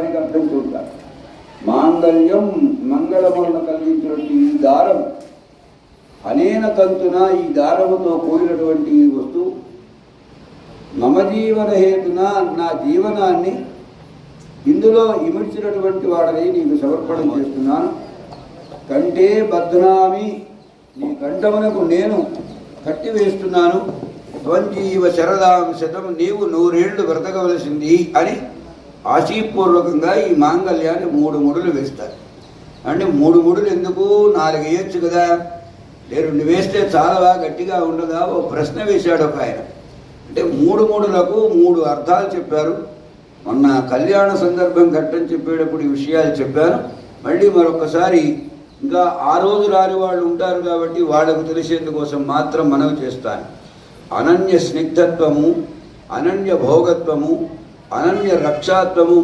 దానికి అర్థం చూద్దాం. మాంగళ్యం మంగళములను కలిగించినటువంటి ఈ దారం, అనేన తంతున ఈ దారముతో కూడినటువంటి ఈ వస్తువు మమ జీవన హేతున నా జీవనాన్ని ఇందులో ఇమిడ్చినటువంటి వాడని నీకు సమర్పణం చేస్తున్నాను. కంటే బధ్నామి, నీ కంఠమునకు నేను కట్టివేస్తున్నాను. త్వంజీవ శరదాం శతం, నీవు 100 ఏళ్ళు బ్రతకవలసింది అని ఆశీపూర్వకంగా ఈ మాంగళ్యాన్ని 3 ముడులు వేస్తారు. అంటే 3 ముడులు ఎందుకు, 4 వేయచ్చు కదా, 2 వేస్తే చాలా గట్టిగా ఉండదా? ఓ ప్రశ్న వేశాడు ఒక ఆయన. అంటే 3 ముడులకు 3 అర్థాలు చెప్పారు. మొన్న కళ్యాణ సందర్భం ఘట్టం చెప్పేటప్పుడు ఈ విషయాలు చెప్పాను. మళ్ళీ మరొకసారి ఇంకా ఆ రోజు రాని వాళ్ళు ఉంటారు కాబట్టి వాళ్ళకు తెలిసేందుకోసం మాత్రం మనవి చేస్తాను. అనన్య స్నిగ్ధత్వము, అనన్య భోగత్వము, అనన్య రక్షాత్వము